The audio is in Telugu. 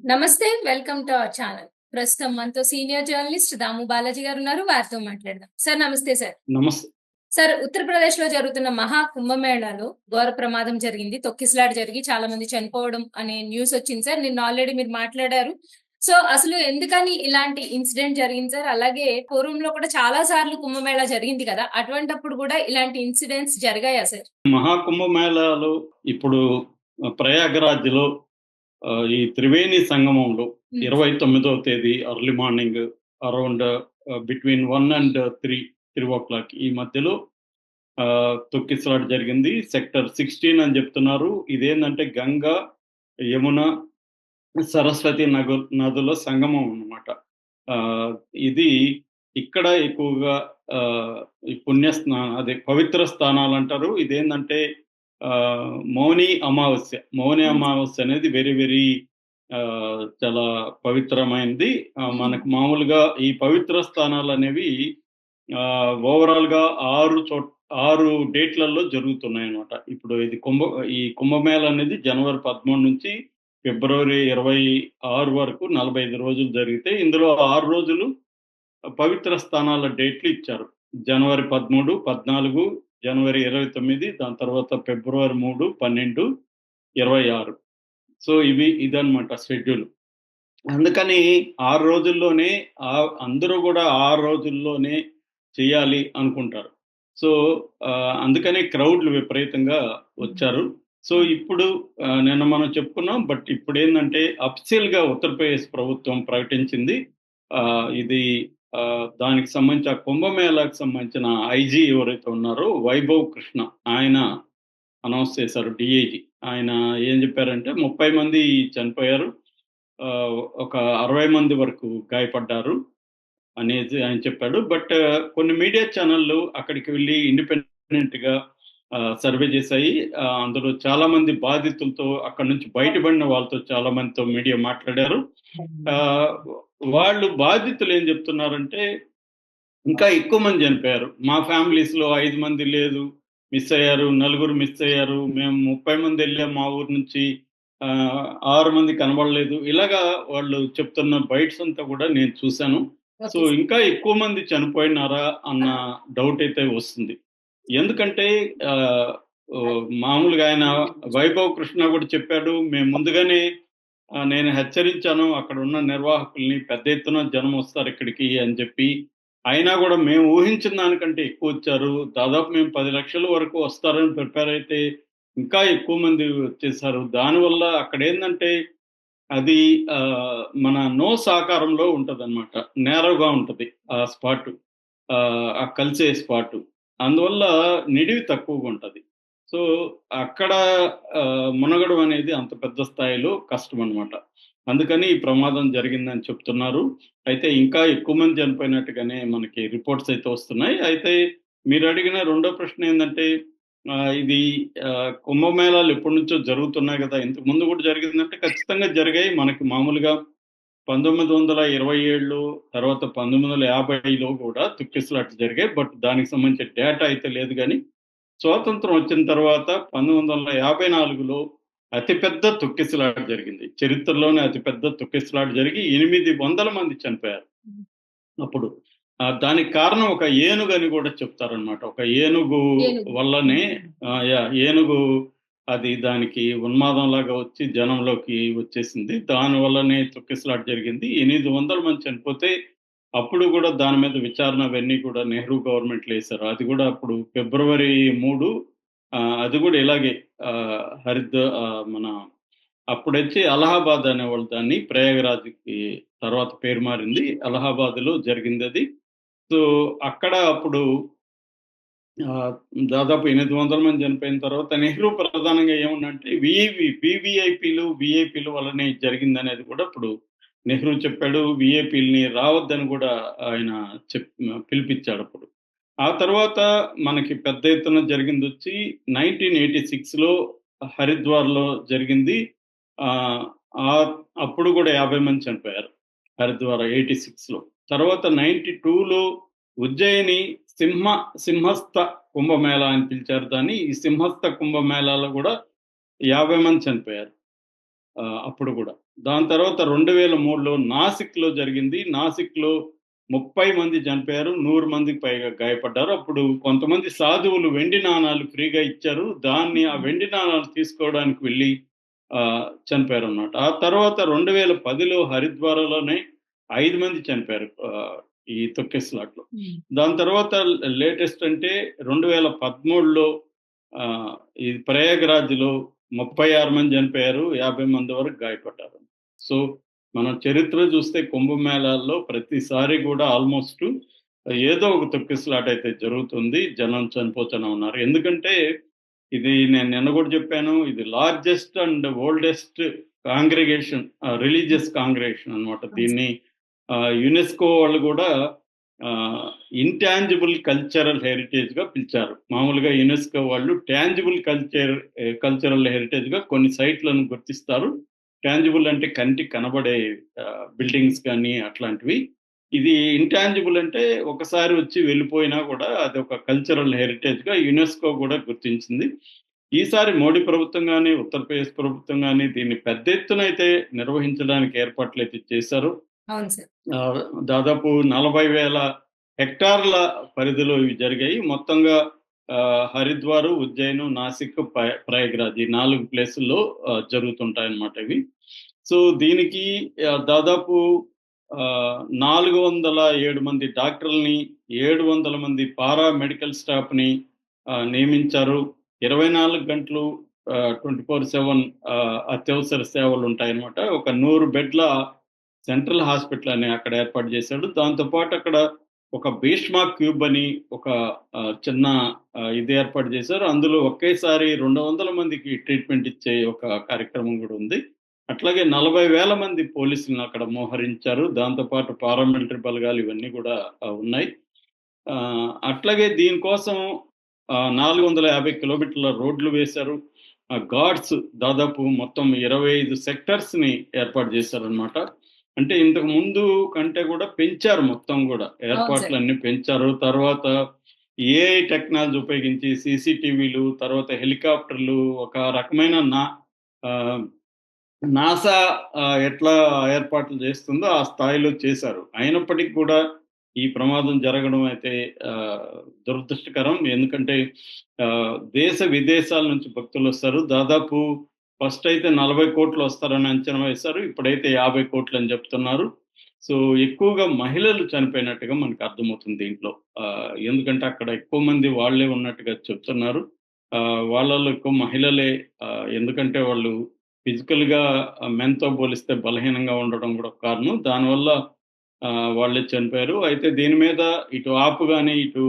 నమస్తే. Welcome to our channel. ప్రస్తుతం మనతో సీనియర్ జర్నలిస్ట్ దాము బాలాజీ గారున్నారు. వారితో మాట్లాడదాం. సార్ నమస్తే సార్. నమస్తే. సార్ ఉత్తరప్రదేశ్‌లో జరుగుతున్న మహా కుంభమేళాలో ఘోర ప్రమాదం జరిగింది. తొక్కిసలాట జరిగి చాలా మంది చనిపోవడం అనే న్యూస్ వచ్చింది సార్. నిన్న ఆల్రెడీ మీరు మాట్లాడారు. సో, అసలు ఎందుకని ఇలాంటి ఇన్సిడెంట్ జరిగింది సార్? అలాగే పూర్వంలో కూడా చాలా సార్లు కుంభమేళా జరిగింది కదా! అటువంటప్పుడు కూడా ఇలాంటి ఇన్సిడెంట్స్ జరిగాయా సార్? మహాకుంభమేళాలో ఇప్పుడు ప్రయాగరాజ్‌లో ఈ త్రివేణి సంగమంలో హ్మ్. 29వ తేదీ early morning around between 1 and 3 ఈ మధ్యలో తొక్కిసలాట జరిగింది. సెక్టర్ 16 అని చెప్తున్నారు. ఇదేందంటే గంగా, యమున, సరస్వతి నదుల సంగమం అన్నమాట. ఇది ఇక్కడ ఎక్కువగా ఈ అదే పవిత్ర స్థానాలంటారు. ఇదేందంటే మౌని అమావాస్య. మౌని హ్మ్. అమావాస్య అనేది వెరీ వెరీ చాలా పవిత్రమైనది. హ్మ్. మనకు మామూలుగా ఈ పవిత్ర స్థానాలనేవి ఓవరాల్‌గా 6 డేట్‌లలో జరుగుతున్నాయన్నమాట. ఇప్పుడు ఈ కుంభమేళ అనేది జనవరి 13 నుంచి ఫిబ్రవరి 26 వరకు 45 రోజులు జరిగితే, ఇందులో 6 రోజులు పవిత్ర స్థానాల డేట్లు ఇచ్చారు. జనవరి 13, 14, జనవరి 29, దాని తర్వాత ఫిబ్రవరి 3, 12, 26. సో, ఇదన్నమాట షెడ్యూల్. అందుకని 6 రోజుల్లోనే అందరూ గూడా 6 రోజుల్లోనే చేయాలి అనుకుంటారు. సో, అందుకనే క్రౌడ్‌లు విపరీతంగా వచ్చారు. సో, ఇప్పుడు నిన్న మనం చెప్పుకున్నాం. బట్ ఇప్పుడేందంటే అఫీషియల్‌గా ఉత్తరప్రదేశ్ ప్రభుత్వం ప్రకటించింది. ఇది దానికి సంబంధించి ఆ కుంభమేళాకు సంబంధించిన ఐజీ ఎవరైతే ఉన్నారో వైభవ్ కృష్ణ ఆయన అనౌన్స్ చేశారు. డీఐజీ. ఆయన ఏం చెప్పారంటే 30 మంది చనిపోయారు. ఒక 60 మంది వరకు గాయపడ్డారు అనేది ఆయన చెప్పాడు. బట్ కొన్ని మీడియా ఛానెల్‌లు అక్కడికి వెళ్లి ఇండిపెండెంట్‌గా సర్వే చేశాయి. అందులో చాలా మంది బాధితులతో అక్కడి నుంచి బయటపడిన వాళ్ళతో చాలా మందితో మీడియా మాట్లాడారు. ఆహ్, వాళ్ళు బాధితులు ఏం చెప్తున్నారంటే ఇంకా ఎక్కువ మంది చనిపోయారు. మా ఫ్యామిలీస్‌లో 5 మంది లేదు. మిస్ అయ్యారు. నలుగురు మిస్ అయ్యారు. మేము 30 మంది ఎళ్ళాం మా ఊరు నుంచి. 6 మంది కనబడలేదు. ఇలాగా వాళ్ళు చెప్తున్న బైట్స్ అంతా కూడా నేను చూసాను. So, okay sir. ఇంకా ఎక్కువ మంది చనిపోయినారా అన్న డౌట్ అయితే వస్తుంది. ఎందుకంటే మామూలుగా ఆయన వైభవ్ కృష్ణ కూడా చెప్పాడు. మేము ముందుగానే నేను హెచ్చరించాను అక్కడున్న నిర్వాహకుల్ని. పెద్ద ఎత్తున జనం వస్తారిక్కడికి అని చెప్పి. అయినా గూడా మేము ఊహించిన దానికంటే ఎక్కువొచ్చారు. దాదాపు మేము 10,00,000 వరకు వస్తారని ప్రిపేర్ అయితే, ఇంకా ఎక్కువ మంది వచ్చేసారు. దానివల్ల అక్కడేందంటే, అది మన నోస్ ఆకారంలో ఉంటదనమాట. నేరోగా ఉంటది ఆ స్పాటు. ఆ కలిసే స్పాటు. అందువల్ల నిడివి తక్కువగుంటది. సో, అక్కడ మునగడం అనేది అంత పెద్ద స్థాయిలో కష్టమనమాట. అందుకని ఈ ప్రమాదం జరిగిందని చెప్తున్నారు. అయితే ఇంకా ఎక్కువ మంది చనిపోయినట్టుగానే మనకి రిపోర్ట్స్ అయితే వస్తున్నాయి. అయితే మీరడిగిన రెండో ప్రశ్న ఏందంటే ఇది కుంభమేళాలు ఎప్పటినుంచో జరుగుతున్నాయి గదా! ఇంతకు ముందు గూడా జరిగిందంటే ఖచ్చితంగా జరిగాయి. మనకి మామూలుగా 1927 తర్వాత 1950లో గూడా తొక్కిసలాటలు జరిగాయి. బట్ దానికి సంబంధించిన డేటా అయితే లేదు గానీ, స్వాతంత్రం వచ్చిన తర్వాత 1954లో అతిపెద్ద తొక్కిసలాట జరిగింది. చరిత్రలోనే అతిపెద్ద తొక్కిసలాట జరిగి 800 మంది చనిపోయారు అప్పుడు. దానికి కారణం ఒక ఏనుగని గూడా చెప్తారనమాట. ఒక ఏనుగు ఏనుగు. వల్లనే ఏనుగు అది దానికి ఉన్మాదంలాగా వచ్చి జనంలోకి వచ్చేసింది. దానివల్లనే తొక్కిసలాట జరిగింది. 800 మంది చనిపోతే అప్పుడు గూడా దాని మీద విచారణ అవన్నీ కూడా నెహ్రూ గవర్నమెంట్‌లో ఏశారు. అది గూడా అప్పుడు ఫిబ్రవరి 3 అది గూడా ఇలాగే మన అప్పుడొచ్చి అలహాబాద్ అనేవాళ్ళు దాన్ని. ప్రయాగరాజ్‌కి తర్వాత పేరు మారింది. అలహాబాద్‌లో జరిగిందది. సో, అక్కడ అప్పుడు ఆహ్, దాదాపు 800 మంది చనిపోయిన తర్వాత నెహ్రూ ప్రధానంగా ఏమన్నంటే వీవీఐపీలు వల్లనే ఇది జరిగిందనేది కూడా ఇప్పుడు నెహ్రూ చెప్పాడు. వీఐపీలని రావద్దని గూడా ఆయన పిలిపిచ్చాడప్పుడు. ఆ తర్వాత మనకి పెద్ద ఎత్తున జరిగిందొచ్చి 1986లో హరిద్వార్‌లో జరిగింది. ఆహ్, అప్పుడు గూడా 50 మంది చనిపోయారు. హరిద్వార్ 86లో. తర్వాత 92లో ఉజ్జయిని సింహస్థ కుంభమేళా అని పిలిచారు దాన్ని. ఈ సింహస్థ కుంభమేళాలో గూడా 50 మంది చనిపోయారు. అప్పుడు కూడా. దాని తర్వాత 2003లో నాసిక్‌లో జరిగింది. నాసిక్‌లో 30 మంది చనిపోయారు. 100 మందికి పైగా గాయపడ్డారు. అప్పుడు కొంతమంది సాధువులు వెండి నాణాలు ఫ్రీగా ఇచ్చారు. ఆ హ్మ్. వెండి నాణాలు తీసుకోవడానికి వెళ్లి చనిపోయారన్నమాట. ఆ తర్వాత 2010లో హరిద్వార్‌లోనే 5 మంది చనిపోయారు. ఈ తొక్కిసలాటలో. హ్మ్. దాని తర్వాత లేటెస్ట్ అంటే 2013లో ఈ ప్రయాగ్‌రాజ్‌లో 36 మంది చనిపోయారు. 50 మంది వరకు గాయపడ్డారు. సో, మనం చరిత్ర చూస్తే కుంభమేళాల్లో ప్రతిసారి కూడా ఆల్‌మోస్టు ఏదో ఒక తొక్కిసలాట అయితే జరుగుతుంది. జనం చనిపోతూనే ఉన్నారు. ఎందుకంటే ఇది నేను నిన్న కూడా చెప్పాను. ఇది largest and oldest religious congregation అన్నమాట. అవును సార్. దీన్ని యునెస్కో వాళ్ళు కూడా ఇంటాంజిబుల్ కల్చరల్ హెరిటేజ్‌గా పిలిచారు. మామూలుగా యునెస్కో వాళ్ళు కల్చరల్ హెరిటేజ్‌గా కొన్ని సైట్‌లను గుర్తిస్తారు. టాంజిబుల్ అంటే కంటికి కనబడే బిల్డింగ్స్ గాని అట్లాంటివి. ఇది ఇంటాంజిబుల్ అంటే ఒకసారి వచ్చి వెళ్ళిపోయినా కూడా అదొక కల్చరల్ హెరిటేజ్‌గా యునెస్కో కూడా గుర్తించింది. ఈసారి మోడీ ప్రభుత్వం గాని, ఉత్తరప్రదేశ్ ప్రభుత్వం గాని దీన్ని పెద్ద ఎత్తునైతే నిర్వహించడానికి ఏర్పాట్లయితే చేశారు. అవును సార్. ఆహ్, దాదాపు 40,000 హెక్టార్ల పరిధిలో ఇవి జరిగాయి. మొత్తంగా హరిద్వార్, ఉజ్జయిన్, నాసిక్, ప్రయాగ్‌రాజ్ ఈ 4 ప్లేసుల్లో జరుగుతుంటాయన్నమాట ఇవి. సో, దీనికి దాదాపు 407 మంది డాక్టర్‌లని, 700 మంది పారా మెడికల్ స్టాఫ్‌ని నియమించారు. 24 గంటలు 24/7 అత్యవసర సేవలుంటాయన్నమాట. ఒక 100 బెడ్ల సెంట్రల్ హాస్పిటల్ అని అక్కడ ఏర్పాటు చేశాడు. దాంతో పాటు అక్కడ ఒక భీష్మ క్యూబ్ అని ఒక చిన్న ఇది ఏర్పాటు చేశారు. అందులో ఒకేసారి 200 మందికి ట్రీట్మెంట్ ఇచ్చే ఒక కార్యక్రమం కూడా ఉంది. అట్లాగే 40,000 మంది పోలీసులను అక్కడ మోహరించారు. దాంతో పాటు పారామిలిటరీ బలగాలు ఇవన్నీ కూడా ఉన్నాయి. అట్లాగే దీనికోసం 450 కిలోమీటర్ల రోడ్లు వేశారు. గార్డ్స్ దాదాపు మొత్తం 25 సెక్టర్స్‌ని ఏర్పాటు చేశారనమాట. అంటే ఇంతకు ముందు కంటే కూడా పెంచారు మొత్తం గూడా. అవును సార్. ఏర్పాట్లన్నీ పెంచారు. తర్వాత ఏఐ టెక్నాలజీ ఉపయోగించి సీసీటీవీలు, తర్వాత హెలికాప్టర్లు ఒక రకమైన ఆహ్, నాసా ఎట్లా ఏర్పాట్లు చేస్తుందో ఆ స్థాయిలో చేశారు. అయినప్పటికి కూడా ఈ ప్రమాదం జరగడం అయితే దురదృష్టకరం. ఎందుకంటే దేశ విదేశాల నుంచి భక్తులొస్తారు. దాదాపు ఫస్ట్ అయితే 40,00,00,000 వస్తారని అంచనా వేశారు. ఇప్పుడైతే 50,00,00,000 అని చెప్తున్నారు. సో, ఎక్కువగా మహిళలు చనిపోయినట్టుగా మనకు అర్థమవుతుంది దీంట్లో. ఎందుకంటే అక్కడ ఎక్కువ మంది వాళ్ళే ఉన్నట్టుగా చెప్తున్నారు. వాళ్ళలో ఎక్కువ మహిళలే. ఎందుకంటే వాళ్ళు ఫిజికల్‌గా మెన్‌తో పోలిస్తే బలహీనంగా ఉండడం కూడా ఒక కారణం. దానివల్ల వాళ్ళే చనిపోయారు. అయితే దీని మీద ఇటు ఆప్ గాని, ఇటు